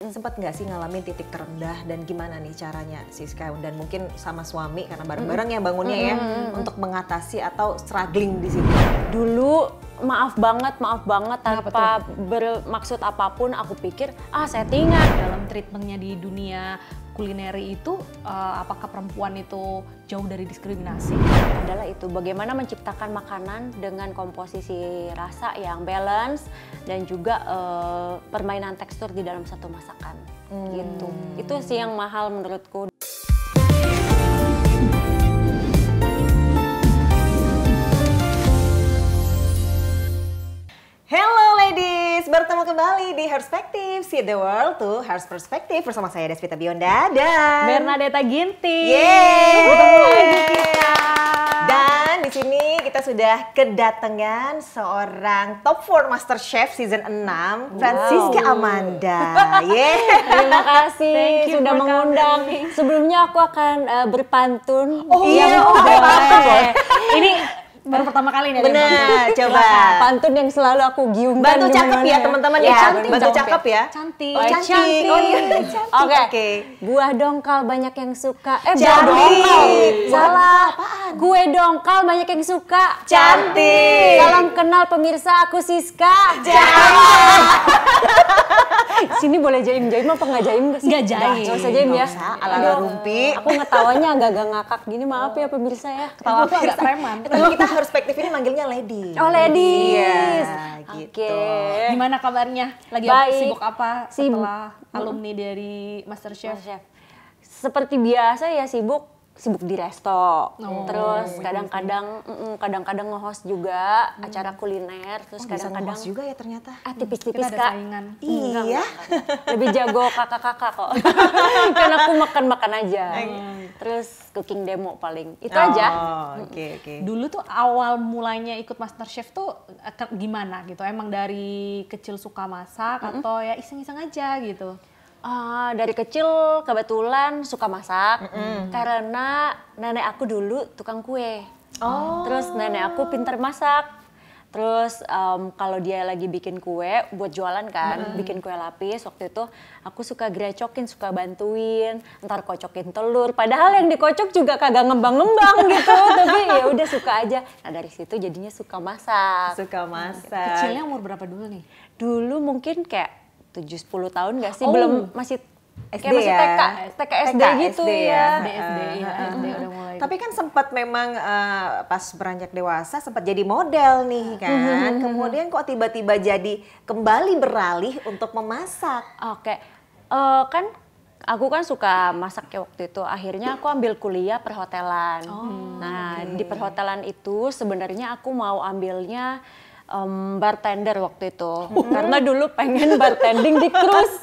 Sempat nggak sih ngalamin titik terendah dan gimana nih caranya Siska dan mungkin sama suami karena bareng-bareng ya bangunnya ya untuk mengatasi atau struggling di situ? Dulu maaf banget tanpa bermaksud apapun aku pikir settingan. Dalam treatmentnya di dunia kulineri itu apakah perempuan itu jauh dari diskriminasi? Adalah itu bagaimana menciptakan makanan dengan komposisi rasa yang balance dan juga permainan tekstur di dalam satu masakan gitu. Itu sih yang mahal menurutku. Hello ladies, bertemu kembali di Herspektif, See the World to Hers Perspective bersama saya Desvita Bionda dan Bernadetta Ginting. Yeay! Ketemu lagi kita. Dan di sini kita sudah kedatangan seorang top 4 Master Chef season 6, Francisca Amanda. Yeay! Terima kasih Thank you sudah for mengundang. coming. Sebelumnya aku akan berpantun. boleh. Ini baru pertama kali nih. Benar, coba. Pantun yang selalu aku giungkan. Bantu cakep dimana-mana. ya teman-teman ya, Cantik, bantu cakep cakep ya. Cantik. Oh, cantik. Oh iya, cantik. Oke. Buah dongkal banyak yang suka. Buah Cantik. dongkal. Salah. Apaan? Kue dongkal banyak yang suka. Cantik. Salam kenal pemirsa, aku Siska. Sini boleh jaim-jaim apa nggak jaim gak sih? Nggak jaim. Nggak usah jaim ya. Nggak usah, ala-ala rumpi. Aku ngetawanya agak-agak ngakak gini, maaf ya pemirsa ya. Ketawa aku agak preman. Tapi kita Perspektif ini manggilnya lady. Oh, ladies. Iya, gitu. Oke. Gimana kabarnya? Lagi Baik. sibuk apa Sibuk. setelah alumni dari MasterChef? Chef. Seperti biasa ya sibuk di resto. Terus kadang-kadang nge-host juga acara kuliner. Terus Oh, bisa kadang-kadang nge-host juga ya ternyata. tipis-tipis Kita ada Kak. saingan. Iya. Lebih jago kakak-kakak kok. Kan aku makan-makan aja. Terus cooking demo paling. Itu aja. Oh, oke. Dulu tuh awal mulanya ikut MasterChef tuh gimana gitu? Emang dari kecil suka masak atau ya iseng-iseng aja gitu? Dari kecil kebetulan suka masak karena nenek aku dulu tukang kue. Terus nenek aku pintar masak. Terus kalau dia lagi bikin kue buat jualan kan, bikin kue lapis waktu itu aku suka grecokin, suka bantuin, ntar kocokin telur. Padahal yang dikocok juga kagak ngembang-ngembang gitu, tapi ya udah suka aja. Nah dari situ jadinya suka masak. Suka masak. Kecilnya umur berapa dulu nih? Dulu mungkin kayak 7-10 tahun gak sih? Oh. Belum masih SD kayak masih ya? TK SD gitu SD ya. SD udah mulai. Tapi kan sempat memang pas beranjak dewasa sempat jadi model nih kan. Kemudian kok tiba-tiba jadi kembali beralih untuk memasak. Oke, kan aku kan suka masak ya waktu itu. Akhirnya aku ambil kuliah perhotelan. Nah di perhotelan itu sebenarnya aku mau ambilnya bartender waktu itu. Karena dulu pengen bartending di cruise.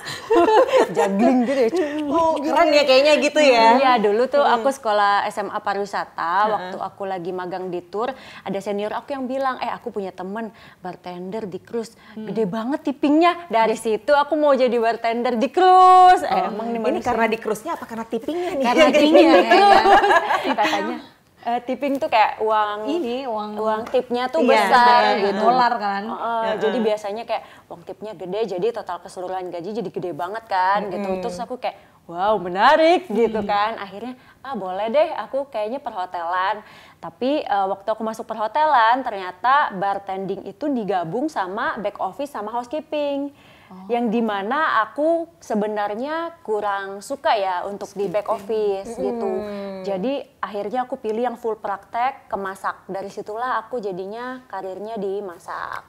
Juggling gitu ya. Oh, keren ya kayaknya gitu ya. Iya, dulu tuh aku sekolah SMA pariwisata. Waktu aku lagi magang di tour, ada senior aku yang bilang, aku punya temen bartender di cruise. Gede banget tippingnya. Dari situ aku mau jadi bartender di cruise. Emang nih Ini manusia. karena di cruise-nya apa karena tippingnya nih? Karena tipping di cruise. Katanya. Tipping tuh kayak uang tipnya tuh Iya, besar gitu. Dolar kan. Jadi biasanya kayak uang tipnya gede, jadi total keseluruhan gaji jadi gede banget kan gitu. Terus aku kayak wow menarik gitu kan. Akhirnya boleh deh aku kayaknya perhotelan. Tapi waktu aku masuk perhotelan ternyata bartending itu digabung sama back office sama housekeeping. Yang dimana aku sebenarnya kurang suka ya untuk di back office gitu. Jadi akhirnya aku pilih yang full praktek ke masak. Dari situlah aku jadinya karirnya di masak.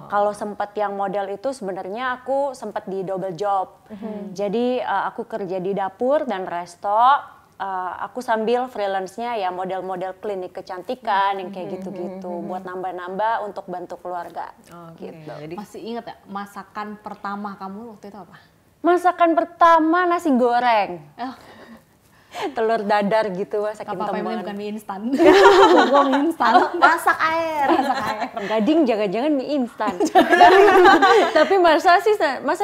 Kalau sempat yang model itu sebenarnya aku sempat di double job. Jadi aku kerja di dapur dan resto. Aku sambil freelance-nya ya model-model klinik kecantikan yang kayak gitu-gitu buat nambah-nambah untuk bantu keluarga. Gitu. Jadi Masih inget ya masakan pertama kamu waktu itu apa? Masakan pertama nasi goreng. Oh, Telur dadar gitu gak masakin apa-apa, temen. bukan mie instan. Gua mie instan. masak air. Gading jangan-jangan mie instan. Tapi masa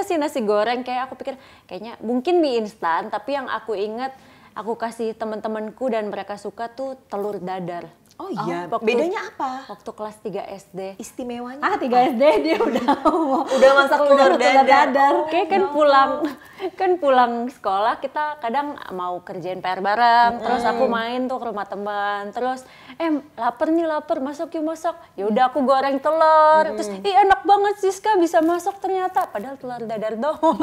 sih nasi goreng, kayak aku pikir kayaknya mungkin mie instan, tapi yang aku inget aku kasih teman-temanku dan mereka suka tuh telur dadar. Oh iya, waktu- bedanya apa? Waktu kelas 3 SD. Istimewanya? 3 SD dia Udah masak telur dadar. Oke, kan pulang sekolah kita kadang mau kerjain PR bareng, terus aku main tuh ke rumah teman, terus lapar, masak yuk masak. Ya udah aku goreng telur, terus enak banget Siska bisa masak ternyata, padahal telur dadar doang.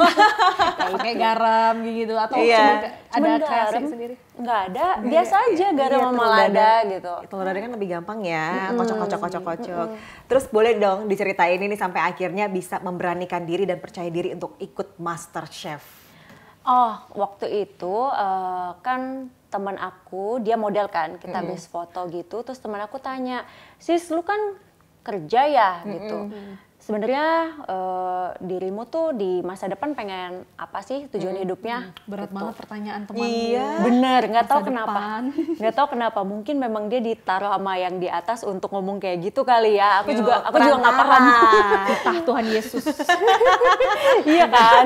pakai garam gitu atau Iya. cuma ada Cuman kreasi garam. sendiri. Nggak ada, biasa aja garam Iya, sama telur lada dadar. gitu. Telur dadar kan lebih gampang ya, kocok. Terus boleh dong diceritain ini sampai akhirnya bisa memberanikan diri dan percaya diri untuk ikut MasterChef. Oh, waktu itu kan teman aku, dia model kan, kita habis foto gitu, terus teman aku tanya, "Sis, lu kan kerja ya?" gitu. Sebenarnya dirimu tuh di masa depan pengen apa sih tujuan hidupnya? Berat Gitu. banget pertanyaan teman. Iya. Bener, nggak tahu Masa kenapa. depan. Nggak tahu kenapa. Mungkin memang dia ditaruh sama yang di atas untuk ngomong kayak gitu kali ya. Aku juga nggak paham. Titah Tuhan Yesus. Iya kan.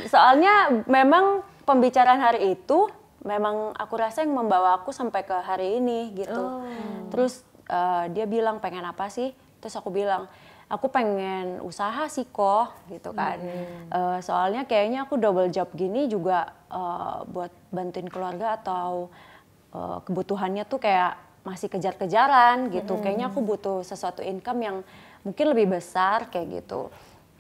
Soalnya memang pembicaraan hari itu memang aku rasa yang membawa aku sampai ke hari ini gitu. Terus dia bilang pengen apa sih? Terus aku bilang aku pengen usaha sih kok gitu kan. Soalnya kayaknya aku double job gini juga buat bantuin keluarga atau kebutuhannya tuh kayak masih kejar-kejaran gitu. Kayaknya aku butuh sesuatu income yang mungkin lebih besar kayak gitu.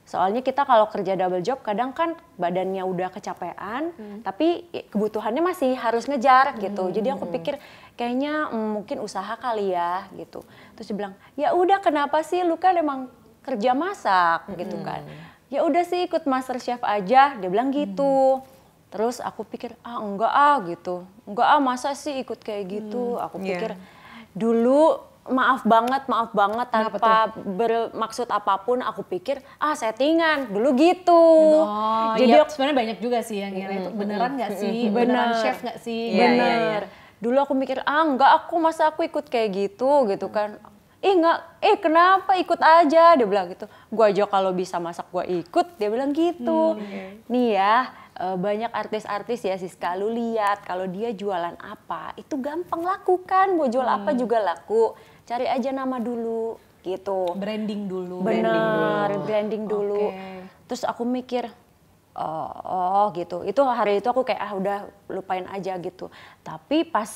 Soalnya kita kalau kerja double job kadang kan badannya udah kecapean, tapi kebutuhannya masih harus ngejar gitu. Jadi aku pikir kayaknya mungkin usaha kali ya gitu. Terus dia bilang, "Ya udah kenapa sih, lu kan emang kerja masak gitu kan. Ya udah sih ikut MasterChef aja," dia bilang gitu. Terus aku pikir, enggak gitu. Enggak masa sih ikut kayak gitu. Aku pikir dulu maaf banget tanpa bermaksud apapun aku pikir settingan dulu gitu. Oh, Jadi iya, sebenarnya banyak juga sih yang ngira itu beneran nggak sih? Beneran chef nggak sih? Bener. Dulu aku mikir enggak, masa aku ikut kayak gitu kan. Kenapa ikut aja, dia bilang gitu. Gua aja kalau bisa masak gua ikut, dia bilang gitu. Nih ya, banyak artis-artis ya Siska, lu lihat kalau dia jualan apa, itu gampang lakukan, mau jual apa juga laku. Cari aja nama dulu gitu. Branding dulu. Bener, branding dulu. Oke. Terus aku mikir, gitu. Itu hari itu aku kayak udah lupain aja gitu. Tapi pas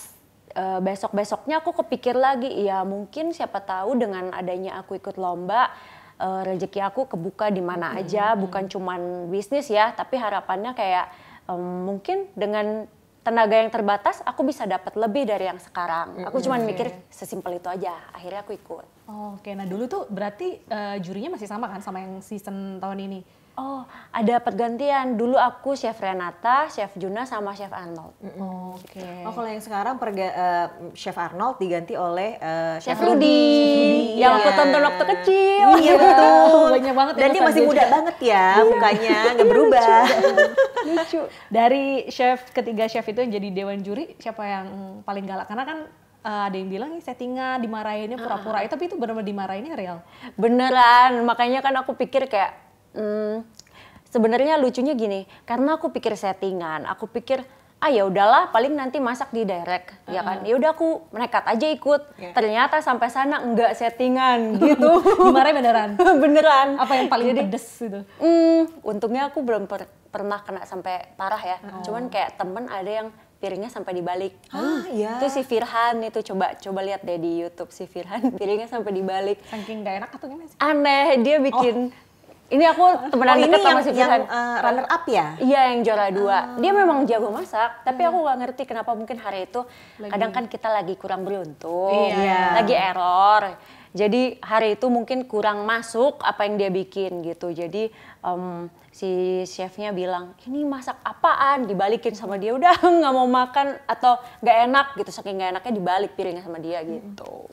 besok-besoknya aku kepikir lagi, ya mungkin siapa tahu dengan adanya aku ikut lomba, rezeki aku kebuka di mana aja, bukan cuman bisnis ya, tapi harapannya kayak mungkin dengan tenaga yang terbatas aku bisa dapat lebih dari yang sekarang. Aku cuma mikir sesimpel itu aja. Akhirnya aku ikut. Oke, nah dulu tuh berarti jurinya masih sama kan sama yang season tahun ini? Oh, ada pergantian. Dulu aku Chef Renata, Chef Juna, sama Chef Arnold. Oke. Oh kalau yang sekarang Chef Arnold diganti oleh Chef Rudy, yang aku tonton waktu kecil. Iya betul. Banyak banget ya Dan dia masih muda banget ya mukanya, nggak berubah. Lucu. Dari ketiga chef itu yang jadi dewan juri, siapa yang paling galak? Karena kan ada yang bilang nih settingan, dimarahinnya pura-pura, tapi itu benar-benar dimarahinnya real. Beneran, makanya kan aku pikir kayak sebenarnya lucunya gini, karena aku pikir settingan, aku pikir ya udahlah paling nanti masak di direct ya kan. Ya udah aku nekat aja ikut. Ternyata sampai sana enggak settingan gitu. Dimarahin beneran. Beneran. Apa yang paling pedes gitu? Untungnya aku belum pernah kena sampai parah ya. Cuman kayak temen ada yang piringnya sampai dibalik. Iya. Itu si Firhan itu coba lihat deh di YouTube si Firhan piringnya sampai dibalik. Saking gak enak atau gimana sih? Aneh, dia bikin ini aku temenan deket sama si Firhan. runner up ya? Iya, yang juara 2. Dia memang jago masak, tapi aku gak ngerti kenapa mungkin hari itu kadang kan kita lagi kurang beruntung, lagi error. Jadi hari itu mungkin kurang masuk apa yang dia bikin gitu. Jadi si chefnya bilang, "Ini masak apaan?" Dibalikin sama dia, udah nggak mau makan atau nggak enak gitu. Saking nggak enaknya dibalik piringnya sama dia gitu.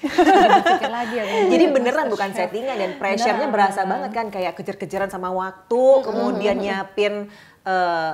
Pikir lagi ya. Jadi beneran bukan settingan dan pressure-nya berasa banget kan kayak kejar-kejaran sama waktu, kemudian nyiapin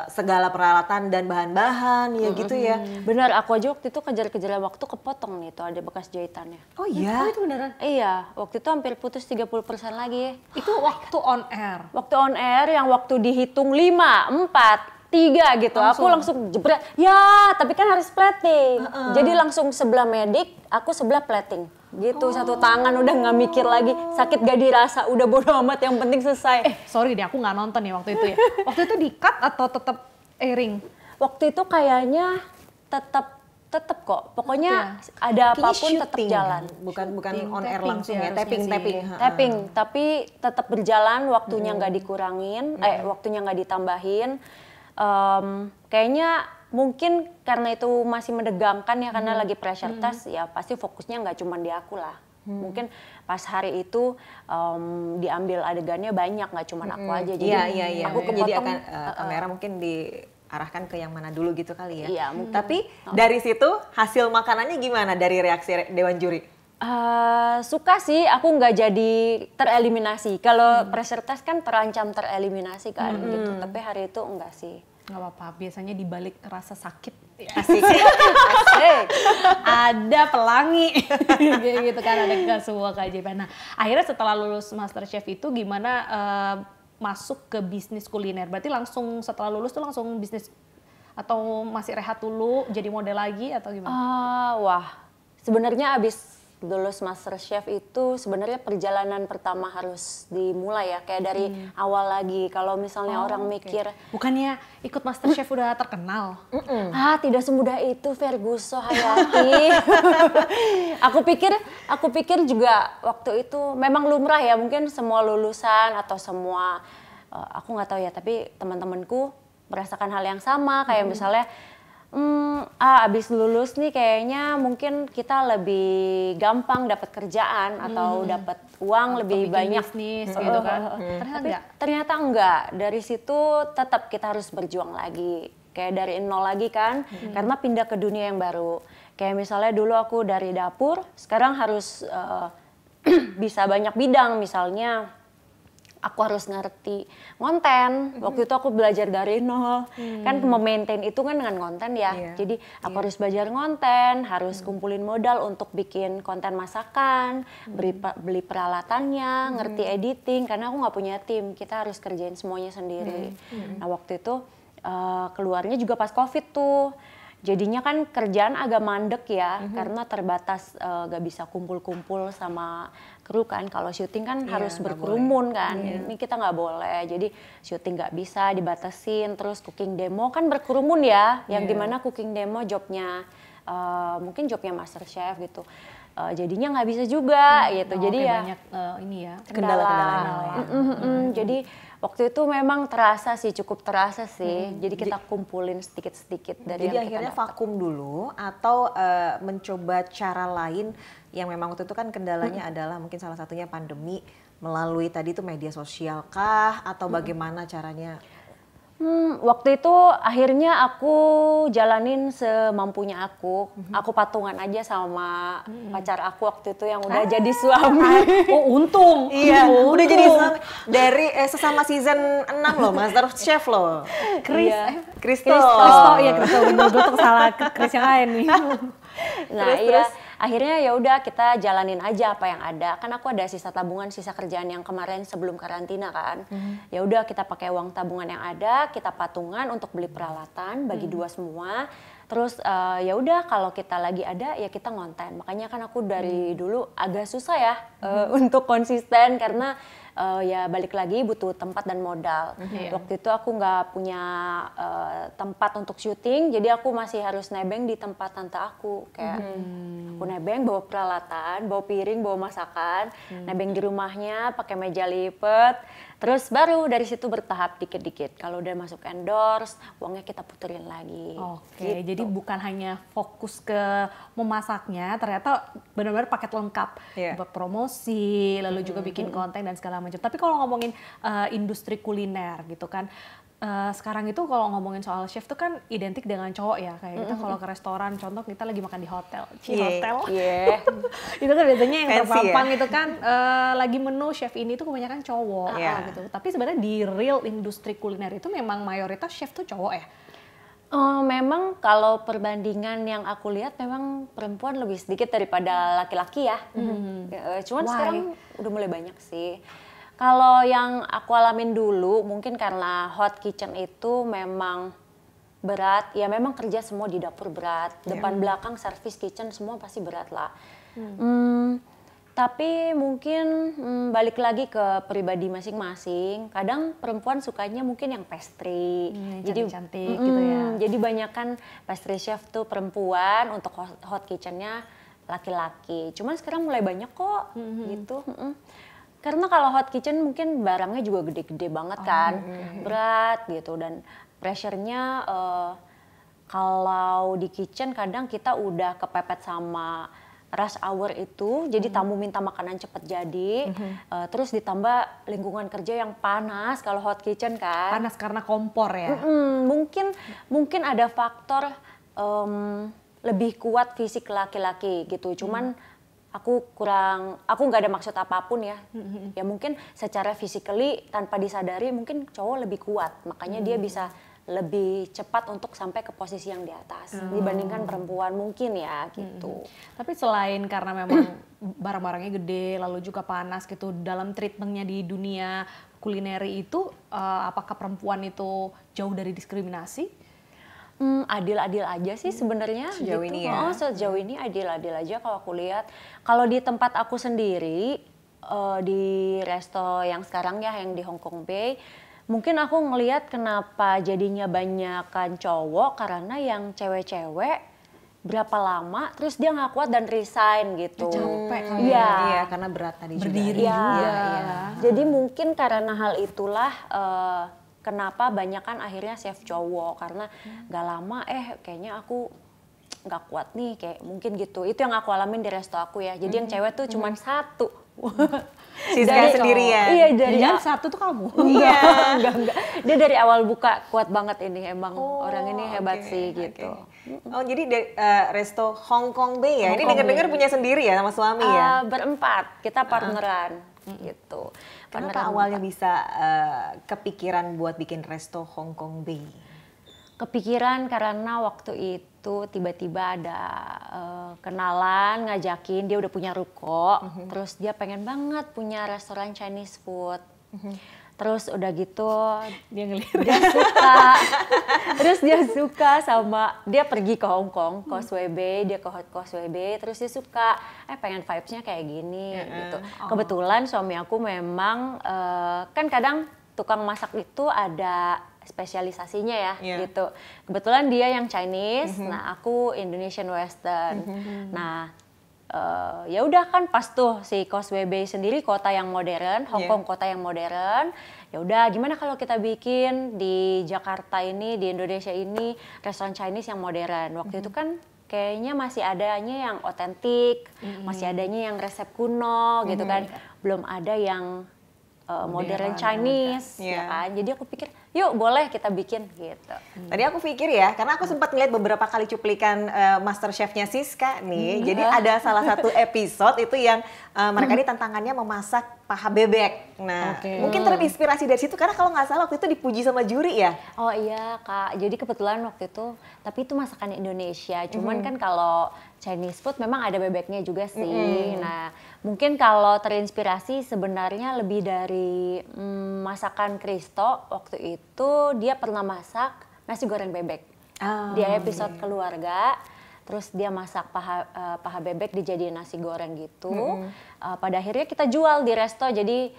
segala peralatan dan bahan-bahan ya gitu ya. Benar, aku aja waktu itu kejar-kejaran waktu kepotong nih tuh ada bekas jahitannya. Oh iya? Itu beneran? Iya, waktu itu hampir putus 30% lagi. Itu waktu on air? Waktu on air yang waktu dihitung 5, 4, 3 gitu. Aku langsung jebret. Ya, tapi kan harus plating. Jadi langsung sebelah medik, aku sebelah plating. Gitu, satu tangan udah nggak mikir lagi. Sakit gak dirasa, udah bodo amat, yang penting selesai. Sorry deh, aku nggak nonton ya waktu itu ya. Waktu itu di-cut atau tetap airing? Waktu itu kayaknya tetap kok. Pokoknya ada apapun tetap jalan. Bukan on air Tapping langsung sih ya, harusnya tapping. sih. Tapping, tapi tetap berjalan, waktunya nggak dikurangin, waktunya nggak ditambahin. Kayaknya mungkin karena itu masih menegangkan ya, karena lagi pressure test, ya pasti fokusnya nggak cuma di aku lah. Mungkin pas hari itu diambil adegannya banyak, nggak cuma aku aja. Jadi Iya. aku Jadi kepotong. akan kamera mungkin diarahkan ke yang mana dulu gitu kali ya. Iya, mungkin. Tapi dari situ hasil makanannya gimana dari reaksi Dewan Juri? Suka sih, aku nggak jadi tereliminasi. Kalau pressure test kan terancam tereliminasi kan gitu. Tapi hari itu enggak sih. Nggak apa-apa, biasanya dibalik rasa sakit Asik. ada pelangi kayak gitu kan, ada sebuah keajaiban. Nah, akhirnya setelah lulus MasterChef itu gimana masuk ke bisnis kuliner? Berarti langsung setelah lulus tuh langsung bisnis atau masih rehat dulu jadi model lagi atau gimana? Wah, sebenarnya abis lulus MasterChef itu sebenarnya perjalanan pertama harus dimulai ya, kayak dari awal lagi. Kalau misalnya orang mikir, bukannya ikut MasterChef udah terkenal? tidak semudah itu Ferguso Hayati. Aku pikir juga waktu itu memang lumrah ya, mungkin semua lulusan atau semua, aku nggak tahu ya, tapi teman-temanku merasakan hal yang sama, kayak misalnya abis lulus nih kayaknya mungkin kita lebih gampang dapat kerjaan atau dapat uang lebih banyak, bisnis gitu kan. Ternyata enggak. Dari situ tetap kita harus berjuang lagi, kayak dari nol lagi kan, karena pindah ke dunia yang baru. Kayak misalnya dulu aku dari dapur, sekarang harus bisa banyak bidang. Misalnya aku harus ngerti konten. Waktu itu aku belajar dari nol. Kan memaintain itu kan dengan konten ya. Jadi aku harus belajar konten, harus kumpulin modal untuk bikin konten masakan, beli peralatannya, ngerti editing. Karena aku nggak punya tim, kita harus kerjain semuanya sendiri. Nah waktu itu keluarnya juga pas COVID tuh. Jadinya kan kerjaan agak mandek ya, karena terbatas, gak bisa kumpul-kumpul sama kru kan. Kalau syuting kan harus berkerumun kan, ini kita nggak boleh. Jadi syuting nggak bisa, dibatasin. Terus cooking demo kan berkerumun ya, yang dimana cooking demo jobnya, mungkin jobnya MasterChef gitu. Jadinya nggak bisa juga gitu. Jadi ya banyak ini ya kendala-kendala. Jadi waktu itu memang terasa sih, cukup terasa sih. Jadi kita kumpulin sedikit-sedikit dari Jadi yang kita akhirnya dapat. vakum dulu atau mencoba cara lain yang memang waktu itu kan kendalanya adalah mungkin salah satunya pandemi, melalui tadi itu media sosial kah atau bagaimana caranya? Waktu itu akhirnya aku jalanin semampunya aku. Aku patungan aja sama pacar aku waktu itu yang udah jadi suami. Oh untung. Iya, udah jadi suami dari sesama season 6 loh, MasterChef loh. Kristo. Iya Kristo, gue tuh salah Kris yang lain nih. Nah terus, akhirnya ya udah kita jalanin aja apa yang ada. Kan aku ada sisa tabungan, sisa kerjaan yang kemarin sebelum karantina kan. Ya udah kita pakai uang tabungan yang ada, kita patungan untuk beli peralatan, bagi dua semua. Terus ya udah kalau kita lagi ada ya kita ngonten. Makanya kan aku dari dulu agak susah ya untuk konsisten karena ya balik lagi butuh tempat dan modal. Waktu itu aku nggak punya tempat untuk syuting, jadi aku masih harus nebeng di tempat tante aku. Kayak aku nebeng bawa peralatan, bawa piring, bawa masakan, nebeng di rumahnya pakai meja lipat. Terus baru dari situ bertahap dikit-dikit. Kalau udah masuk endorse, uangnya kita puterin lagi. Oke, jadi bukan hanya fokus ke memasaknya, ternyata benar-benar paket lengkap. Buat promosi, lalu juga bikin konten dan segala macam. Tapi kalau ngomongin industri kuliner gitu kan, sekarang itu kalau ngomongin soal chef tuh kan identik dengan cowok ya. Kayak kita kalau ke restoran, contoh kita lagi makan di hotel. Hotel. Itu kan biasanya yang terpampang itu kan lagi menu chef ini tuh kebanyakan cowok gitu. Tapi sebenarnya di real industri kuliner itu memang mayoritas chef tuh cowok ya? Memang kalau perbandingan yang aku lihat memang perempuan lebih sedikit daripada laki-laki ya. Cuman sekarang udah mulai banyak sih. Kalau yang aku alamin dulu, mungkin karena hot kitchen itu memang berat, ya memang kerja semua di dapur berat, depan belakang service kitchen semua pasti berat lah. Tapi mungkin balik lagi ke pribadi masing-masing. Kadang perempuan sukanya mungkin yang pastry, jadi cantik gitu ya. Jadi banyakan pastry chef tuh perempuan, untuk hot kitchennya laki-laki. Cuman sekarang mulai banyak kok gitu. Karena kalau hot kitchen mungkin barangnya juga gede-gede banget kan, berat gitu, dan pressure-nya kalau di kitchen kadang kita udah kepepet sama rush hour itu, jadi tamu minta makanan cepet jadi, terus ditambah lingkungan kerja yang panas kalau hot kitchen kan. Panas karena kompor ya? Mungkin ada faktor lebih kuat fisik laki-laki gitu, cuman aku nggak ada maksud apapun ya. Ya mungkin secara physically tanpa disadari mungkin cowok lebih kuat, makanya dia bisa lebih cepat untuk sampai ke posisi yang di atas dibandingkan perempuan mungkin ya gitu. Tapi selain karena memang barang-barangnya gede lalu juga panas gitu, dalam treatmentnya di dunia kulineri itu apakah perempuan itu jauh dari diskriminasi? Adil-adil aja sih sebenarnya sejauh gitu. ini ya. Sejauh ini adil-adil aja kalau aku lihat. Kalau di tempat aku sendiri di resto yang sekarang ya yang di Hong Kong Bay, mungkin aku ngelihat kenapa jadinya banyakan cowok karena yang cewek-cewek berapa lama terus dia nggak kuat dan resign gitu. Capek Iya, karena berat tadi berdiri juga. juga. Jadi mungkin karena hal itulah kenapa banyak kan akhirnya chef cowok, karena nggak lama kayaknya aku nggak kuat nih, kayak mungkin gitu. Itu yang aku alamin di resto aku ya. Jadi yang cewek tuh cuman satu. Siska sendirian. Iya, dari satu tuh kamu. enggak. Dia dari awal buka kuat banget ini, emang orang ini hebat sih gitu. Oh, jadi resto Hong Kong Bay ya. Ini dengar-dengar punya sendiri ya sama suami ya. Berempat, kita partneran gitu. Kenapa awalnya bisa kepikiran buat bikin resto Hong Kong Bay? Kepikiran karena waktu itu tiba-tiba ada kenalan ngajakin, dia udah punya ruko, terus dia pengen banget punya restoran Chinese food. Terus udah gitu dia suka sama, dia pergi ke Hong Kong, Causeway Bay, dia ke Causeway Bay, terus dia suka, pengen vibes-nya kayak gini gitu. Kebetulan suami aku memang, kan kadang tukang masak itu ada spesialisasinya ya gitu. Kebetulan dia yang Chinese, nah aku Indonesian Western. Nah ya udah kan pas tuh si Causeway Bay sendiri kota yang modern, Hong Kong kota yang modern. Ya udah gimana kalau kita bikin di Jakarta ini, di Indonesia ini restoran Chinese yang modern. Waktu itu kan kayaknya masih adanya yang otentik, masih adanya yang resep kuno gitu kan. Belum ada yang modern Chinese ya kan. Jadi aku pikir yuk boleh kita bikin gitu. Tadi aku pikir ya, karena aku sempat ngeliat beberapa kali cuplikan Master Chef-nya Siska nih. Jadi ada salah satu episode itu yang mereka ini tantangannya memasak paha bebek. Nah, mungkin terinspirasi dari situ karena kalau nggak salah waktu itu dipuji sama juri ya. Oh iya Kak, jadi kebetulan waktu itu, tapi itu masakan Indonesia. Cuman kan kalau Chinese food memang ada bebeknya juga sih. Nah, mungkin kalau terinspirasi sebenarnya lebih dari masakan Kristo. Waktu itu dia pernah masak nasi goreng bebek. Di episode keluarga. Terus dia masak paha bebek dijadiin nasi goreng gitu. Pada akhirnya kita jual di resto. Jadi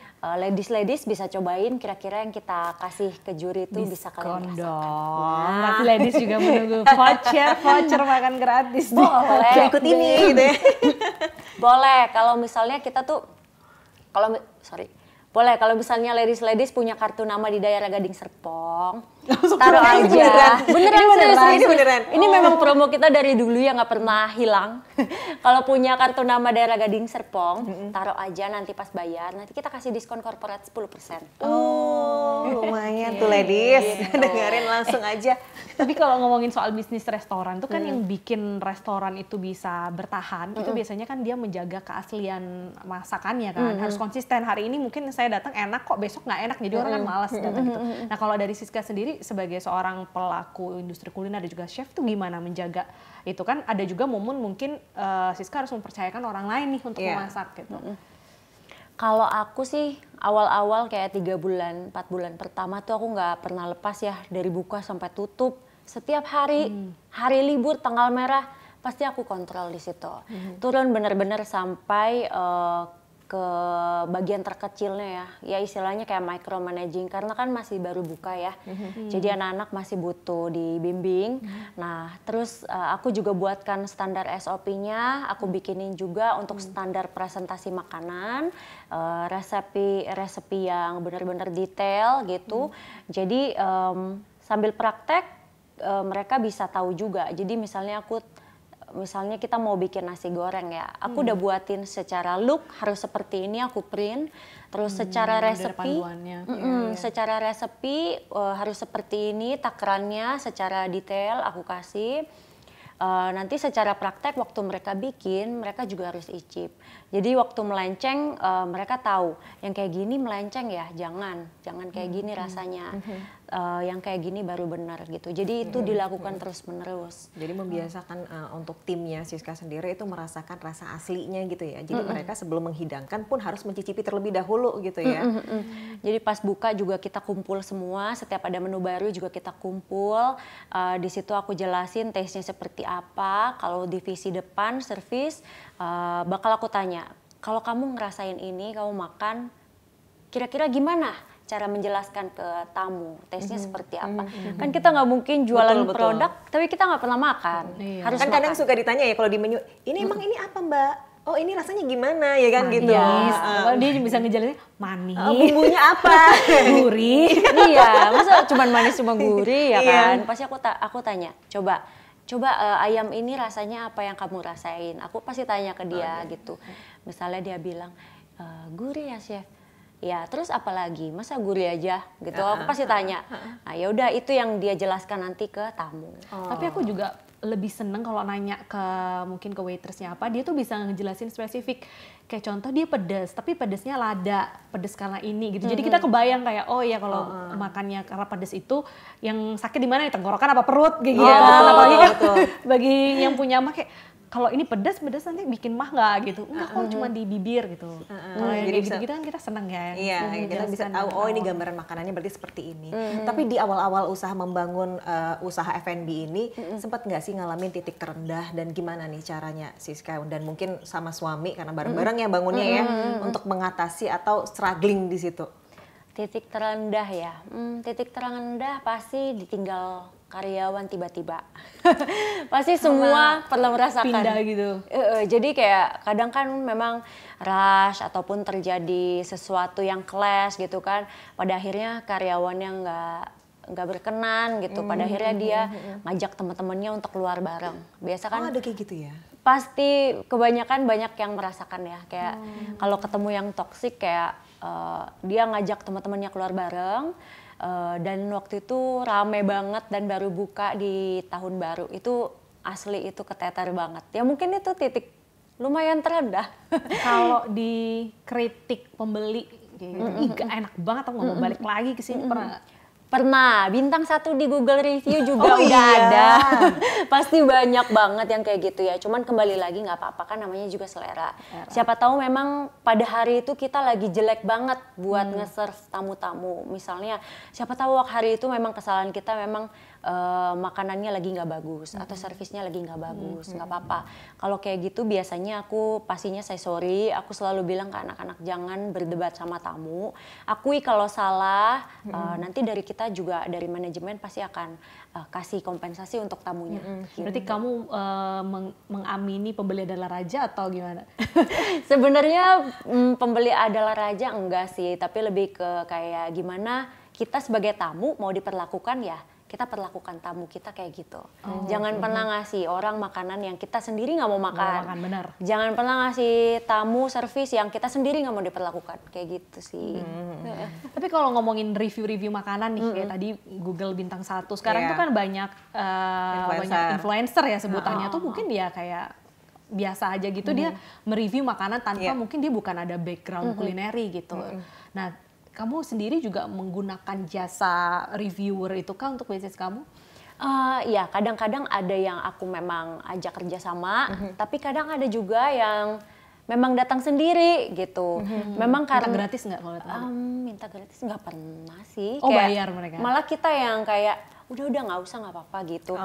ladies bisa cobain kira-kira yang kita kasih ke juri itu bisa kalian rasakan. Pasti ladies juga menunggu voucher makan gratis. Boleh. Ikut ini gitu ya. Boleh, kalau misalnya kita tuh, boleh kalau misalnya ladies punya kartu nama di daerah Gading Serpong, taruh aja. Beneran serius. Ini memang promo kita dari dulu ya, nggak pernah hilang. Kalau punya kartu nama daerah Gading Serpong, taruh aja nanti pas bayar, nanti kita kasih diskon korporat 10%. Lumayan tuh ladies, dengerin langsung aja. Tapi kalau ngomongin soal bisnis restoran tuh kan yang bikin restoran itu bisa bertahan, itu biasanya kan dia menjaga keaslian masakannya kan, harus konsisten. Hari ini mungkin saya datang enak kok, besok nggak enak, jadi orang kan malas datang gitu. Nah kalau dari Siska sendiri sebagai seorang pelaku industri kuliner dan juga chef tuh gimana menjaga itu? Kan ada juga momen mungkin Siska harus mempercayakan orang lain nih untuk memasak gitu. Kalau aku sih awal-awal kayak 3 bulan, 4 bulan pertama tuh aku nggak pernah lepas ya dari buka sampai tutup. Setiap hari, hari libur, tanggal merah, pasti aku kontrol di situ. Turun bener-bener sampai ke bagian terkecilnya ya istilahnya kayak micromanaging karena kan masih baru buka ya. Jadi anak-anak masih butuh dibimbing. Nah, terus aku juga buatkan standar SOP-nya, aku bikinin juga untuk standar presentasi makanan, resepi yang benar-benar detail gitu. Jadi sambil praktek mereka bisa tahu juga. Jadi misalnya kita mau bikin nasi goreng ya, aku udah buatin secara look harus seperti ini aku print, terus secara resepi, secara resepi harus seperti ini takarannya secara detail aku kasih. Nanti secara praktek waktu mereka bikin, mereka juga harus icip. Jadi waktu melenceng mereka tahu yang kayak gini melenceng ya, jangan kayak gini rasanya. Yang kayak gini baru benar gitu. Jadi itu dilakukan terus-menerus. Jadi membiasakan untuk timnya Siska sendiri itu merasakan rasa aslinya gitu ya. Jadi mereka sebelum menghidangkan pun harus mencicipi terlebih dahulu gitu ya. Jadi pas buka juga kita kumpul semua, setiap ada menu baru juga kita kumpul. Di situ aku jelasin taste-nya seperti apa. Kalau divisi depan servis bakal aku tanya, kalau kamu ngerasain ini, kamu makan, kira-kira gimana cara menjelaskan ke tamu, taste-nya seperti apa. Kan kita nggak mungkin jualan produk, tapi kita nggak pernah makan. Harus kan makan. kadang suka ditanya ya kalau di menu, ini emang ini apa Mbak? Oh ini rasanya gimana ya kan gitu. Kalau dia bisa ngejelasin manis, bumbunya apa? gurih. Iya, masa cuma manis cuma gurih ya kan? Pasti aku tanya, coba ayam ini rasanya apa yang kamu rasain? Aku pasti tanya ke dia gitu. Misalnya dia bilang gurih ya chef. Ya terus apa lagi? Masa gurih aja gitu? Aku pasti tanya. Nah ya udah itu yang dia jelaskan nanti ke tamu. Tapi aku juga lebih seneng kalau nanya ke mungkin ke waitersnya apa, dia tuh bisa ngejelasin spesifik. Kayak contoh dia pedas, tapi pedasnya lada, pedas karena ini gitu. Jadi kita kebayang kayak oh ya kalau makannya karena pedas itu yang sakit di mana nih, tenggorokan apa perut kayak gitu kan. Apalagi bagi yang punya mah kayak kalau ini pedas nanti bikin mah nggak gitu. Enggak kok cuma di bibir gitu. Kalau yang kayak gitu-gitu kan kita seneng ya. Iya, kita bisa tahu oh ini gambaran makanannya berarti seperti ini. Tapi di awal-awal usaha membangun usaha F&B ini sempat nggak sih ngalamin titik terendah dan gimana nih caranya Siska dan mungkin sama suami karena bareng-bareng ya bangunnya ya untuk mengatasi atau struggling di situ. Titik terendah ya, titik terendah pasti ditinggal karyawan tiba-tiba. Pasti semua pernah merasakan. Pindah gitu. Jadi kayak kadang kan memang rush ataupun terjadi sesuatu yang clash gitu kan. Pada akhirnya karyawannya nggak berkenan gitu. Pada akhirnya dia ngajak teman-temannya untuk keluar bareng. Biasa kan. Ada kayak gitu ya? Pasti kebanyakan banyak yang merasakan ya. Kayak kalau ketemu yang toksik kayak dia ngajak teman-temannya keluar bareng. Dan waktu itu rame banget dan baru buka di tahun baru itu asli itu keteter banget ya mungkin itu titik lumayan terendah. Kalau di kritik pembeli gak enak banget aku nggak mau balik lagi ke sini Pernah, bintang 1 di Google Review juga udah ada. Pasti banyak banget yang kayak gitu ya. Cuman kembali lagi nggak apa-apa kan namanya juga selera. Siapa tahu memang pada hari itu kita lagi jelek banget buat nge-serve tamu-tamu. Misalnya siapa tahu hari itu memang kesalahan kita memang makanannya lagi nggak bagus atau servisnya lagi nggak bagus. Nggak apa-apa. Kalau kayak gitu biasanya aku pastinya say sorry. Aku selalu bilang ke anak-anak jangan berdebat sama tamu. Akui kalau salah, nanti dari kita juga dari manajemen pasti akan kasih kompensasi untuk tamunya. Gitu. Berarti kamu mengamini pembeli adalah raja atau gimana? Sebenarnya pembeli adalah raja enggak sih, tapi lebih ke kayak gimana kita sebagai tamu mau diperlakukan ya. Kita perlakukan tamu kita kayak gitu. Jangan pernah ngasih orang makanan yang kita sendiri nggak mau makan. Bener. Jangan pernah ngasih tamu servis yang kita sendiri nggak mau diperlakukan. Kayak gitu sih. Tapi kalau ngomongin review-review makanan nih, kayak tadi Google bintang 1. Sekarang tuh kan banyak influencer ya sebutannya tuh mungkin ya kayak biasa aja gitu dia mereview makanan tanpa mungkin dia bukan ada background kulineri gitu. Nah, kamu sendiri juga menggunakan jasa reviewer itu kah untuk bisnis kamu? Ya kadang-kadang ada yang aku memang ajak kerjasama, tapi kadang ada juga yang memang datang sendiri gitu. Memang Minta karena gratis nggak kalau datang? minta gratis nggak pernah sih. Oh, bayar mereka? Malah kita yang kayak udah nggak usah, nggak apa-apa gitu.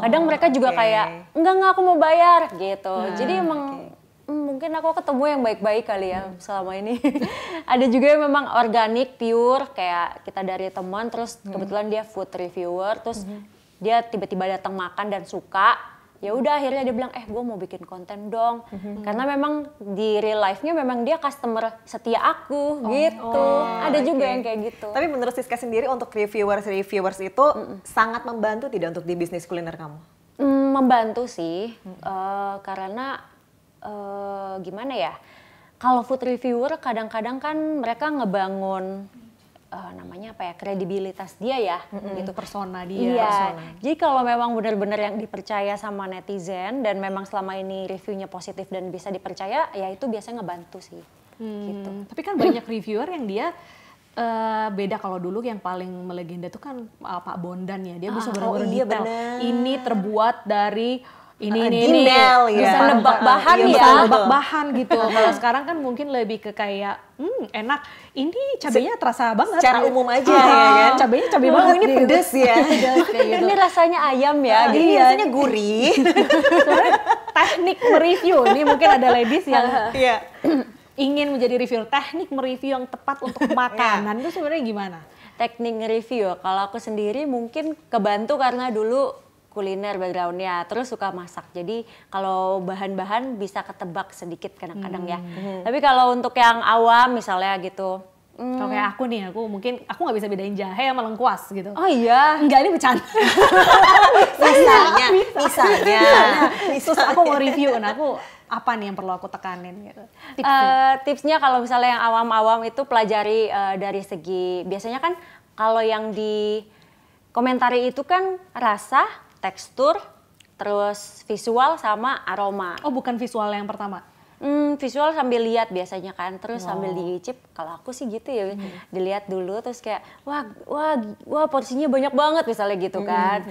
Kadang mereka juga kayak enggak aku mau bayar gitu. Jadi emang mungkin aku ketemu yang baik-baik kali ya selama ini. Ada juga yang memang organik, pure, kayak kita dari teman, terus kebetulan dia food reviewer, terus dia tiba-tiba datang makan dan suka. Ya udah akhirnya dia bilang, gue mau bikin konten dong. Karena memang di real life-nya memang dia customer setia aku gitu. Ada juga yang kayak gitu. Tapi menurut Siska sendiri untuk reviewers itu sangat membantu tidak untuk di bisnis kuliner kamu? Membantu sih, karena gimana ya, kalau food reviewer kadang-kadang kan mereka ngebangun namanya apa ya, kredibilitas dia ya, gitu, persona dia. Iya. Persona. Jadi kalau memang benar-benar yang dipercaya sama netizen dan memang selama ini reviewnya positif dan bisa dipercaya, ya itu biasanya ngebantu sih. Gitu. Tapi kan banyak reviewer yang dia beda. Kalau dulu yang paling melegenda itu kan Pak Bondan ya, dia bisa benar-benar detail. Ini terbuat dari ini Gindel, ya. Bisa nebak bahan Iya, ya. Bisa nebak bahan gitu. Kalau sekarang kan mungkin lebih ke kayak enak, ini cabenya terasa banget. Secara umum aja ya kan? Cabenya cabai banget. Ini gitu. pedes ya. Kayak gitu. Ini rasanya ayam ya. Ini rasanya gurih. Soalnya teknik mereview, ini mungkin ada ladies yang Iya. ingin menjadi reviewer, teknik mereview yang tepat untuk makanan itu sebenarnya gimana? Teknik nge-review, kalau aku sendiri mungkin kebantu karena dulu kuliner background-nya, terus suka masak. Jadi kalau bahan-bahan bisa ketebak sedikit kadang-kadang ya. Tapi kalau untuk yang awam misalnya gitu, Kalau kayak aku nih, aku nggak bisa bedain jahe sama lengkuas gitu. oh iya, Enggak, ini bercanda. Misalnya. Terus aku mau review, nah aku apa nih yang perlu aku tekanin gitu. tipsnya kalau misalnya yang awam-awam itu pelajari dari segi, biasanya kan kalau yang di komentari itu kan rasa, tekstur, terus visual sama aroma. Oh, bukan visual yang pertama? Visual sambil lihat biasanya kan, terus sambil diicip. Kalau aku sih gitu ya, dilihat dulu terus kayak wah porsinya banyak banget misalnya gitu kan.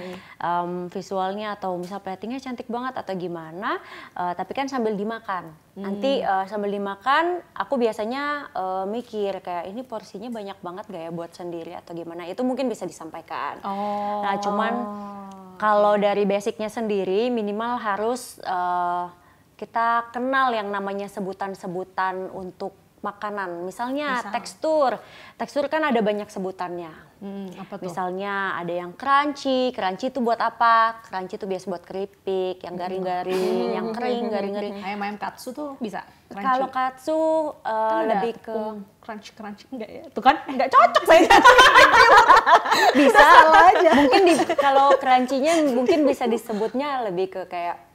Visualnya atau misal platingnya cantik banget atau gimana, tapi kan sambil dimakan. Nanti sambil dimakan aku biasanya mikir kayak ini porsinya banyak banget gak ya buat sendiri atau gimana. Itu mungkin bisa disampaikan. Nah cuman kalau dari basicnya sendiri minimal harus kita kenal yang namanya sebutan-sebutan untuk makanan. Misalnya tekstur kan ada banyak sebutannya. Apa tuh? Misalnya ada yang crunchy itu buat apa? Crunchy itu biasa buat keripik, yang garing-garing, yang kering, garing-garing. Ayam katsu tuh bisa crunchy. Kalau katsu Kan ada lebih ke crunchy enggak ya? Tuh kan enggak cocok saya. bisa aja. Mungkin kalau crunchy-nya mungkin bisa disebutnya lebih ke kayak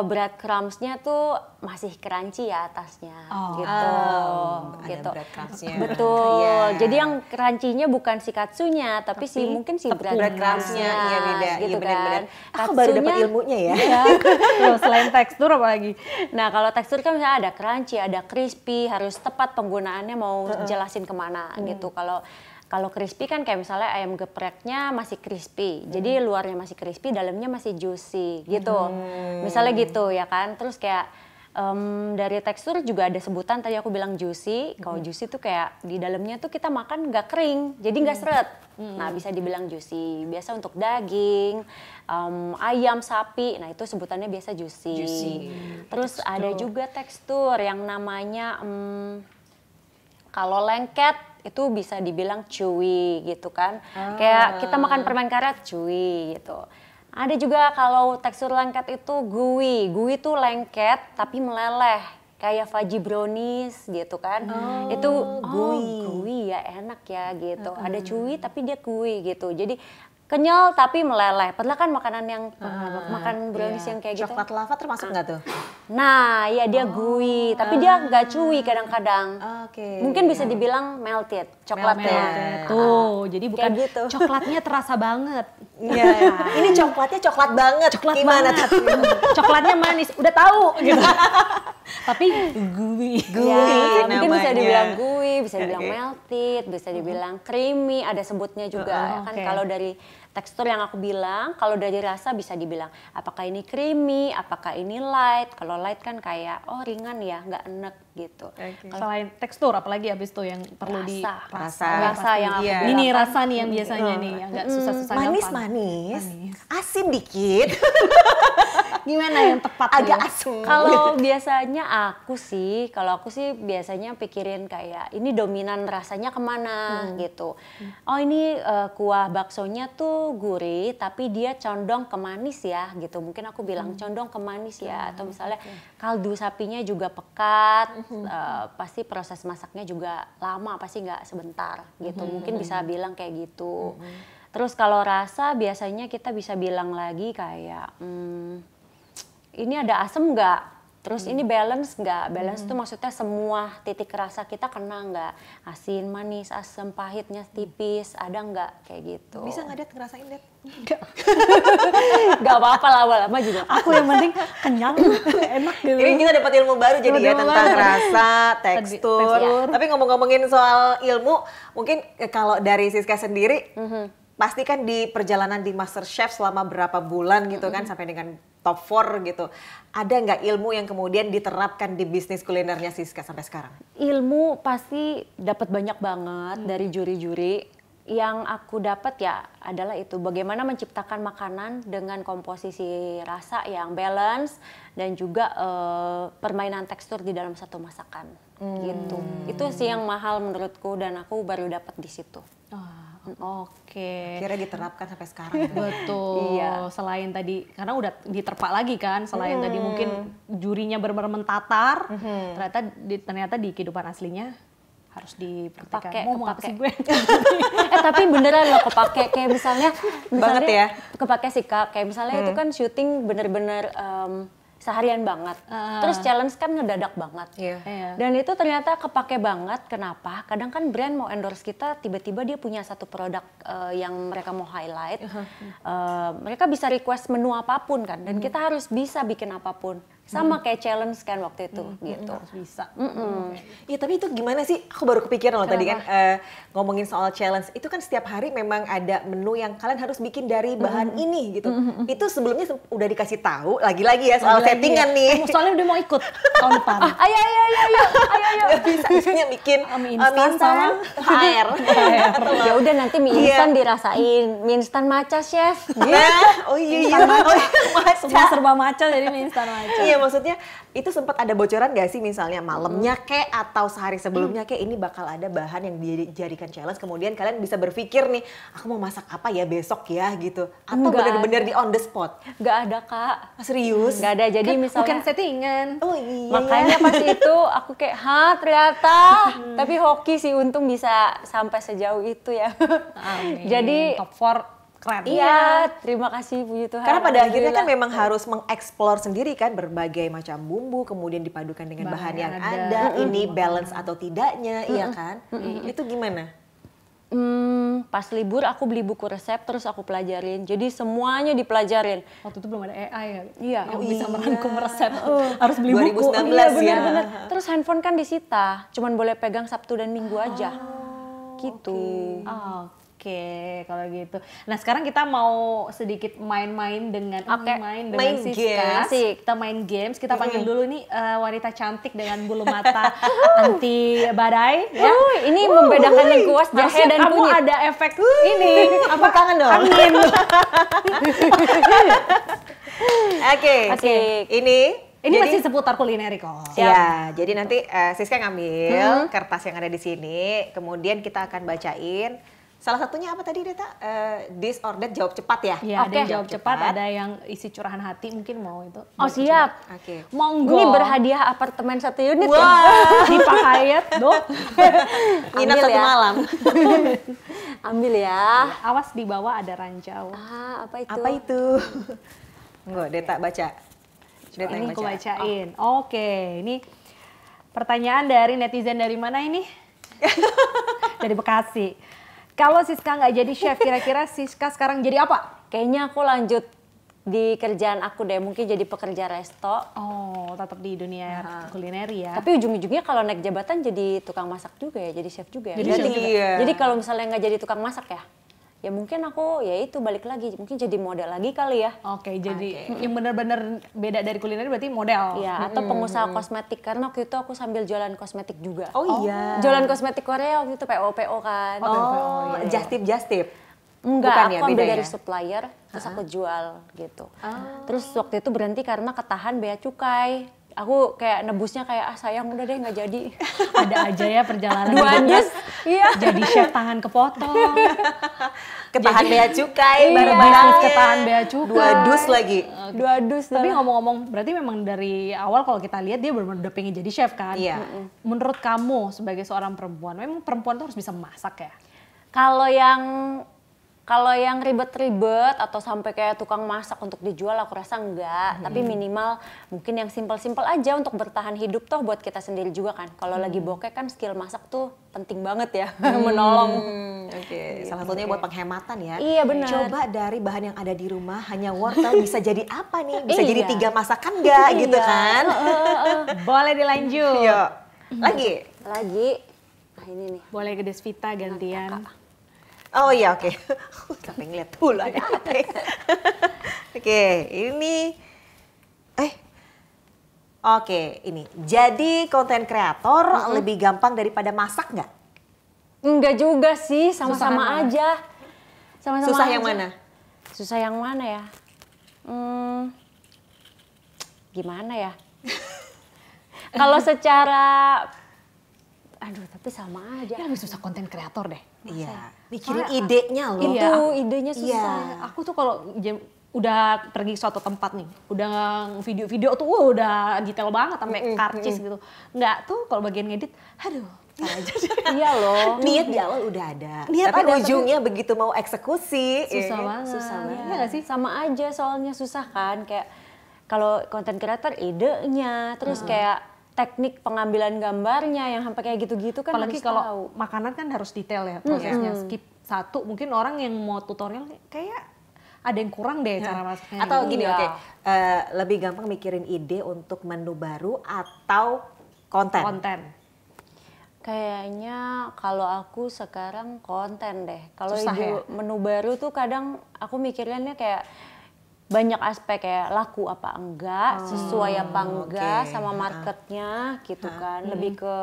breadcrumbs-nya tuh masih crunchy ya atasnya, gitu. Ada breadcrumbs-nya. Betul. Yeah. Jadi yang crunchy-nya bukan si katsunya, tapi mungkin si breadcrumbs-nya. Iya beda. Gitu Iya benar-benar. kan. Aku baru dapat ilmunya ya. Iya. Terus selain tekstur apa lagi? Nah kalau tekstur kan misalnya ada crunchy, ada crispy, harus tepat penggunaannya mau jelasin kemana gitu. Kalau crispy kan kayak misalnya ayam gepreknya masih crispy, jadi luarnya masih crispy, dalamnya masih juicy gitu. Misalnya gitu ya kan. Terus kayak dari tekstur juga ada sebutan, tadi aku bilang juicy. Kalau juicy tuh kayak di dalamnya tuh kita makan nggak kering, jadi nggak seret. Nah bisa dibilang juicy. Biasa untuk daging, ayam, sapi, nah itu sebutannya biasa juicy. Terus ada juga tekstur yang namanya kalau lengket itu bisa dibilang chewy gitu kan. Kayak kita makan permen karet chewy gitu. Ada juga kalau tekstur lengket itu gooey. Gooey itu lengket tapi meleleh. Kayak fudgy brownies gitu kan. Itu gooey ya enak ya gitu. Ada chewy tapi dia gooey gitu. Jadi kenyal tapi meleleh. Padahal kan makanan yang makan brownies yang kayak gitu. Coklat lava termasuk nggak tuh? Nah, ya dia gooey, tapi dia nggak chewy kadang-kadang. Oke. Mungkin bisa dibilang melted coklatnya. Tuh, jadi bukan Kayak gitu. coklatnya terasa banget. Iya. Ini coklatnya coklat banget. Coklat Gimana banget. tuh? Coklatnya manis, udah tahu gitu. Tapi gooey. Ya, mungkin bisa namanya. dibilang gooey, bisa dibilang Oke. melted, bisa dibilang creamy, ada sebutnya juga. Kan Oke. kalau dari tekstur yang aku bilang, kalau dari rasa bisa dibilang apakah ini creamy, apakah ini light. Kalau light kan kayak ringan ya, nggak enek gitu. Oke. Selain tekstur, apalagi abis itu yang perlu Rasa yang aku Iya. bilang. Ini rasa nih yang biasanya nih, yang nggak susah-susah gampang. Manis, asin dikit, Gimana yang tepat? agak nih? asem. Kalau biasanya kalau aku sih biasanya pikirin kayak ini dominan rasanya kemana gitu. Oh ini kuah baksonya tuh gurih tapi dia condong ke manis ya gitu. Mungkin aku bilang condong ke manis ya. Atau misalnya kaldu sapinya juga pekat, pasti proses masaknya juga lama, pasti nggak sebentar gitu. Mungkin bisa bilang kayak gitu. Terus kalau rasa biasanya kita bisa bilang lagi kayak ini ada asem nggak? Terus ini balance nggak? Balance itu maksudnya semua titik rasa kita kena nggak? Asin, manis, asem, pahitnya tipis, ada nggak? Kayak gitu. Bisa nggak Det ngerasain Det? Nggak apa-apa lama-lama juga. Aku yang penting kenyang, enak gitu. Ini kita dapat ilmu baru jadi ya Ilmu tentang baru. rasa, tekstur. tekstur. Tapi ngomong-ngomongin soal ilmu, mungkin kalau dari Siska sendiri, pasti kan di perjalanan di MasterChef selama berapa bulan gitu kan sampai dengan top 4 gitu. Ada nggak ilmu yang kemudian diterapkan di bisnis kulinernya Siska sampai sekarang? Ilmu pasti dapat banyak banget dari juri-juri. Yang aku dapat ya adalah itu bagaimana menciptakan makanan dengan komposisi rasa yang balance dan juga permainan tekstur di dalam satu masakan gitu. Itu sih yang mahal menurutku dan aku baru dapat di situ. Oke. Kira diterapkan sampai sekarang. Betul. Iya. Selain tadi karena udah diterpa lagi kan, selain tadi mungkin jurinya benar-benar mentatar, ternyata di kehidupan aslinya harus diperhatikan. Kepake, Mau apa kepake. sih gue? Tapi beneran loh kepake kayak misalnya Banget ya? kepake sih Kak, kayak misalnya itu kan syuting bener-bener seharian banget. Terus challenge kan ngedadak banget. Iya. Iya. Dan itu ternyata kepake banget. Kenapa? Kadang kan brand mau endorse kita, tiba-tiba dia punya satu produk yang mereka mau highlight. Mereka bisa request menu apapun kan, dan kita harus bisa bikin apapun. Sama kayak challenge kan waktu itu gitu. Harus bisa. Iya tapi itu gimana sih? Aku baru kepikiran loh tadi kan ngomongin soal challenge. Itu kan setiap hari memang ada menu yang kalian harus bikin dari bahan ini gitu. Itu sebelumnya udah dikasih tahu lagi-lagi ya soal settingan nih. Soalnya udah mau ikut tahun depan. Ayo. Nggak bisa misalnya bikin Mie mie instan sama air. Ya udah nanti mie Iya. instan dirasain, mie instan maca chef. Nah, oh iya. Semua serba maca jadi mie instan maca. Iya maksudnya itu sempat ada bocoran gak sih misalnya malamnya kek atau sehari sebelumnya kek ini bakal ada bahan yang dijadikan challenge kemudian kalian bisa berpikir nih aku mau masak apa ya besok ya gitu atau Enggak benar-benar di on the spot? Gak ada Kak. Serius? Gak ada, jadi Bukan misalnya settingan. Oh iya. makanya pas itu aku kayak ternyata tapi hoki sih untung bisa sampai sejauh itu ya. Amin. Jadi top 4 keren. iya, terima kasih puji Tuhan. Karena pada akhirnya kan Alhamdulillah. memang harus mengeksplor sendiri kan berbagai macam bumbu kemudian dipadukan dengan bahan yang ada, ini balance atau tidaknya, iya kan? Itu gimana? Pas libur aku beli buku resep terus aku pelajarin. Jadi semuanya dipelajarin. Waktu itu belum ada AI ya. Iya. Yang bisa merangkum resep. Harus beli buku. 2019 Iya ya. benar-benar. Terus handphone kan disita, cuman boleh pegang Sabtu dan Minggu aja. Gitu. Oke, kalau gitu. Nah sekarang kita mau sedikit main-main dengan main Main Siska. games. Asik. Kita main games. Kita panggil dulu nih wanita cantik dengan bulu mata anti badai. Ya. Ini membedakan lengkuas, jahe Harusnya dan kamu kunyit. ada efek ini apa tangan dong. angin. Oke. Asik. Ini jadi- masih seputar kulineri kok. Ya, jadi nanti Siska ngambil kertas yang ada di sini, kemudian kita akan bacain. Salah satunya apa tadi Deta? This or that jawab cepat ya? Ya, ada Oke. yang jawab cepat, ada yang isi curahan hati mungkin mau itu. Oh siap. Oke. Monggo. Ini berhadiah apartemen 1 unit ya. Wah, Di Pak Hayat, Dok. nginap Ambil 1 ya. malam. Ambil ya. Awas di bawah ada ranjau. Apa itu? Apa itu? Enggak, Deta baca. Deta Ini yang aku baca. bacain. Oke, ini pertanyaan dari netizen dari mana ini? Dari Bekasi. Kalau Siska nggak jadi chef, kira-kira Siska sekarang jadi apa? Kayaknya aku lanjut di kerjaan aku deh, mungkin jadi pekerja resto. Oh, tetap di dunia kuliner ya. Tapi ujung-ujungnya kalau naik jabatan jadi tukang masak juga ya, jadi chef juga ya. Jadi kalau misalnya nggak jadi tukang masak ya mungkin aku ya itu balik lagi, mungkin jadi model lagi kali ya. Oke, jadi yang benar-benar beda dari kuliner berarti model. Ya, atau pengusaha kosmetik, karena waktu itu aku sambil jualan kosmetik juga. Oh iya. Jualan kosmetik Korea waktu itu PO kan. Just tip. Enggak, Bukan aku ya, ambil beda dari ya? supplier, terus aku jual gitu. Terus waktu itu berhenti karena ketahan bea cukai. Aku kayak nebusnya kayak sayang udah deh nggak jadi. Ada aja ya perjalanan. 2 dus, iya. Jadi chef tangan kepotong. Ketahan bea cukai, Bisnis ketahan bea cukai. 2 dus lagi. 2 dus. Tapi ngomong-ngomong, berarti memang dari awal kalau kita lihat dia benar-benar udah pengen jadi chef kan? Iya. Menurut kamu sebagai seorang perempuan, memang perempuan tuh harus bisa masak ya? Kalau yang ribet-ribet atau sampai kayak tukang masak untuk dijual aku rasa enggak, tapi minimal mungkin yang simpel-simpel aja untuk bertahan hidup toh buat kita sendiri juga kan. Kalau lagi bokeh kan skill masak tuh penting banget ya, menolong. Oke, salah satunya buat penghematan ya. Iya benar. Coba dari bahan yang ada di rumah hanya wortel bisa jadi apa nih? Bisa jadi Iya. 3 masakan nggak gitu kan? Boleh dilanjut. Yuk, lagi. Nah ini nih. Boleh ke Desvita gantian. Oh iya, oke. Sampai ngeliat dulu ada apa ya. Oke, ini. Oke, ini. Jadi konten kreator lebih gampang daripada masak nggak? Enggak juga sih, sama-sama Susah aja. Sama-sama Susah aja. yang mana? Susah yang mana ya? Gimana ya? Kalau secara, aduh tapi sama aja. Ya lebih susah konten kreator deh. Iya, mikirin idenya loh. Itu idenya susah. Iya. Aku tuh kalau udah pergi ke suatu tempat nih, udah video-video tuh udah detail banget sampai karcis gitu. Enggak tuh kalau bagian ngedit, aduh, ntar aja deh. Iya loh. Niat di awal udah ada. Niat tapi ada, ujungnya begitu mau eksekusi. Susah ya kan? banget. Susah banget. Iya nggak sih? Sama aja soalnya susah kan. Kayak kalau konten kreator idenya, terus kayak teknik pengambilan gambarnya yang sampai kayak gitu-gitu kan Apalagi harus kalau tahu. makanan kan harus detail ya prosesnya. Skip satu, mungkin orang yang mau tutorial kayak ada yang kurang deh cara masaknya. Atau gitu. gini, Iya. oke, lebih gampang mikirin ide untuk menu baru atau konten? Konten. Kayaknya kalau aku sekarang konten deh. Kalau Susah ya? menu baru tuh kadang aku mikirinnya kayak banyak aspek kayak laku apa enggak, sesuai apa enggak oke. sama marketnya gitu kan. Lebih ke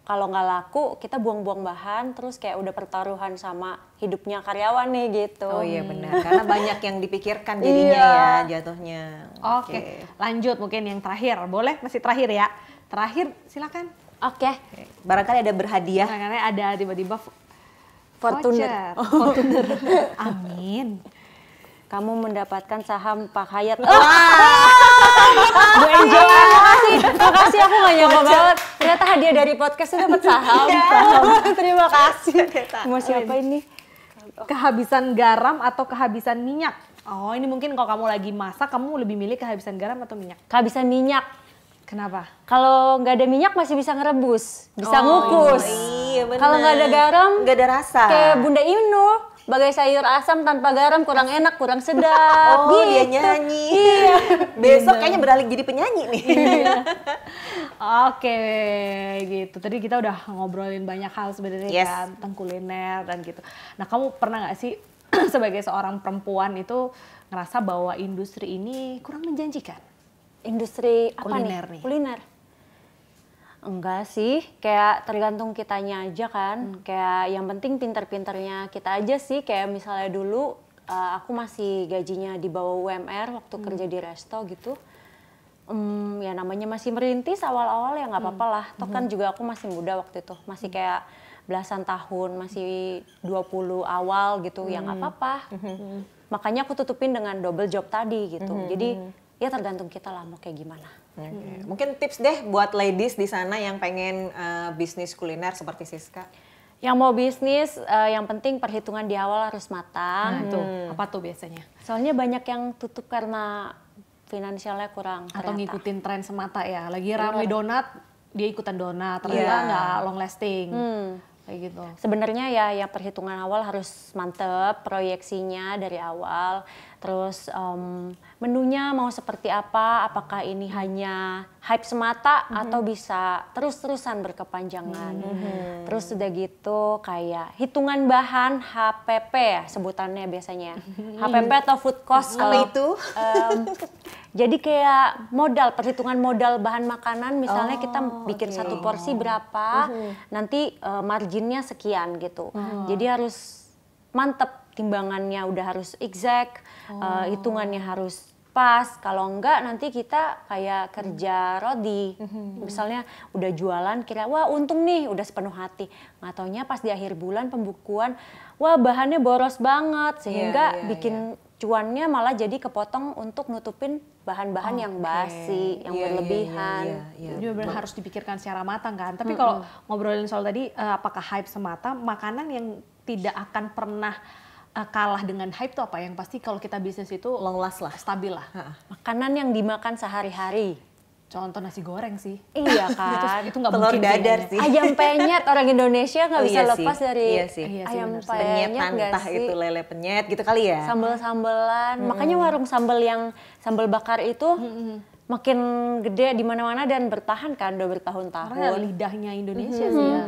kalau nggak laku kita buang-buang bahan, terus kayak udah pertaruhan sama hidupnya karyawan nih gitu. Oh iya benar, karena banyak yang dipikirkan jadinya ya jatuhnya. Oke, lanjut mungkin yang terakhir. Boleh? Masih terakhir ya? Terakhir silakan. Oke. Barangkali ada berhadiah. Karena ada tiba-tiba Fortuner. voucher. Fortuner. Amin. Kamu mendapatkan saham Pak Hayat. Bu Angel, makasih aku gak nyangka banget. Ternyata hadiah dari podcast itu dapat saham. Terima kasih. Mau siapa ini? Kehabisan garam atau kehabisan minyak? Oh, ini mungkin kalau kamu lagi masak, kamu lebih milih kehabisan garam atau minyak? Kehabisan minyak. Kenapa? Kalau nggak ada minyak masih bisa ngerebus, bisa ngukus. Iya benar. Kalau nggak ada garam, nggak ada rasa. kayak Bunda Inu, bagai sayur asam tanpa garam kurang enak, kurang sedap. Oh gitu. dia nyanyi. Iya. Besok kayaknya beralih jadi penyanyi nih. Oke, gitu. Tadi kita udah ngobrolin banyak hal sebenarnya Yes. kan tentang kuliner dan gitu. Nah, kamu pernah nggak sih sebagai seorang perempuan itu ngerasa bahwa industri ini kurang menjanjikan? Industri apa Kuliner nih? nih. Kuliner. Enggak sih, kayak tergantung kitanya aja kan. Kayak yang penting pinter-pinternya kita aja sih. Kayak misalnya dulu aku masih gajinya di bawah UMR waktu kerja di resto gitu. Ya namanya masih merintis awal-awal ya nggak apa-apa lah. Toh kan juga aku masih muda waktu itu. Masih kayak belasan tahun, masih 20 awal gitu. Ya nggak apa-apa. Makanya aku tutupin dengan double job tadi gitu. Jadi ya tergantung kita lah mau kayak gimana. Oke. Mungkin tips deh buat ladies di sana yang pengen bisnis kuliner seperti Siska. Yang mau bisnis, yang penting perhitungan di awal harus matang. Nah, tuh, apa tuh biasanya? Soalnya banyak yang tutup karena finansialnya kurang. Atau ternyata. ngikutin tren semata ya. Lagi rame donat, dia ikutan donat. Ternyata nggak long lasting. kayak gitu. Sebenarnya ya yang perhitungan awal harus mantep, proyeksinya dari awal. Terus menunya mau seperti apa, apakah ini hanya hype semata atau bisa terus-terusan berkepanjangan. Terus udah gitu kayak hitungan bahan HPP ya sebutannya biasanya. HPP atau food cost. Apa itu? Jadi kayak modal, perhitungan modal bahan makanan misalnya kita bikin satu porsi berapa, nanti marginnya sekian gitu. Jadi harus mantep, timbangannya udah harus exact, hitungannya harus pas. Kalau enggak nanti kita kayak kerja rodi. Misalnya udah jualan kira wah untung nih udah sepenuh hati. Nggak taunya pas di akhir bulan pembukuan wah bahannya boros banget sehingga bikin cuannya malah jadi kepotong untuk nutupin bahan-bahan yang basi, yang berlebihan. Jadi benar harus dipikirkan secara matang kan. Tapi kalau ngobrolin soal tadi apakah hype semata, makanan yang tidak akan pernah kalah dengan hype itu apa? Yang pasti kalau kita bisnis itu Long last lah. stabil lah. Makanan yang dimakan sehari-hari. Contoh nasi goreng sih. Iya kan. Itu nggak Telur mungkin dadar kayaknya. sih. Ayam penyet orang Indonesia nggak bisa iya lepas sih. dari Iya sih. ayam bener sih. penyet Penyetan, nggak entah sih? itu lele penyet gitu kali ya. Sambel-sambelan. Makanya warung sambel yang sambal bakar itu makin gede di mana-mana dan bertahan kan udah bertahun-tahun. Karena lidahnya Indonesia sih ya.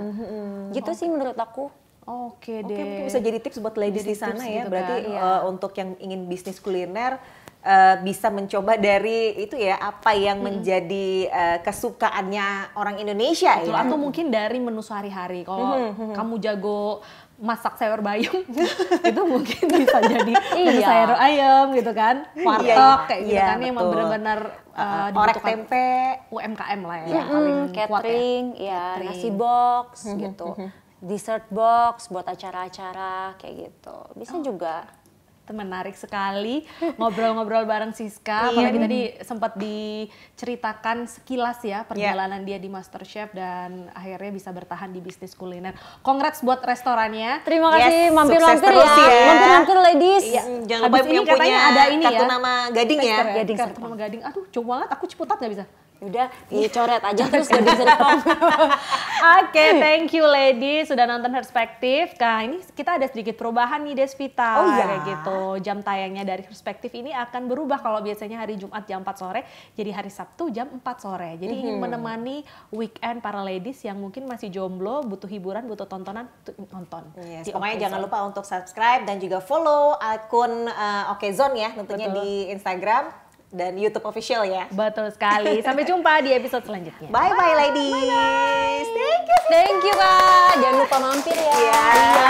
Gitu sih menurut aku. Oke Oke, deh. mungkin bisa jadi tips buat ladies di sana tips ya. gitu Berarti kan, untuk yang ingin bisnis kuliner bisa mencoba dari itu ya apa yang menjadi kesukaannya orang Indonesia Betul, ya. atau mungkin dari menu sehari-hari. Kalau kamu jago masak sayur bayam, itu mungkin bisa jadi menu Iya. sayur ayam gitu kan, warteg kayak gitu Iya, kan yang betul. benar-benar Orek dibutuhkan tempe. UMKM lah ya, paling kuat ya. Catering, ya, nasi box gitu. Dessert box buat acara-acara kayak gitu. Bisa juga. Itu menarik sekali ngobrol-ngobrol bareng Siska. Apalagi tadi sempat diceritakan sekilas ya perjalanan dia di MasterChef dan akhirnya bisa bertahan di bisnis kuliner. Congrats buat restorannya. Terima kasih, mampir-mampir sukses terus ya. Mampir-mampir ladies. Iya, jangan Habis lupa ini yang katanya punya ada ini kartu ya. nama Gading ya. Tester Gading kartu Serpong. nama Gading. Aduh, coba banget aku Ciputat nggak bisa. Udah dicoret aja terus Gading Serpong. Oke, thank you lady sudah nonton Perspektif. Nah, ini kita ada sedikit perubahan nih Desvita. Oh iya. Kayak gitu. Jam tayangnya dari Perspektif ini akan berubah kalau biasanya hari Jumat jam 4 sore jadi hari Sabtu jam 4 sore. Jadi ingin menemani weekend para ladies yang mungkin masih jomblo, butuh hiburan, butuh tontonan, nonton. Yes, Di pokoknya Okezone. jangan lupa untuk subscribe dan juga follow akun Okezone ya tentunya Betul. di Instagram dan YouTube official ya. Betul sekali. Sampai jumpa di episode selanjutnya. Bye bye ladies. Thank you. Thank you Kak. Jangan lupa mampir ya. Iya.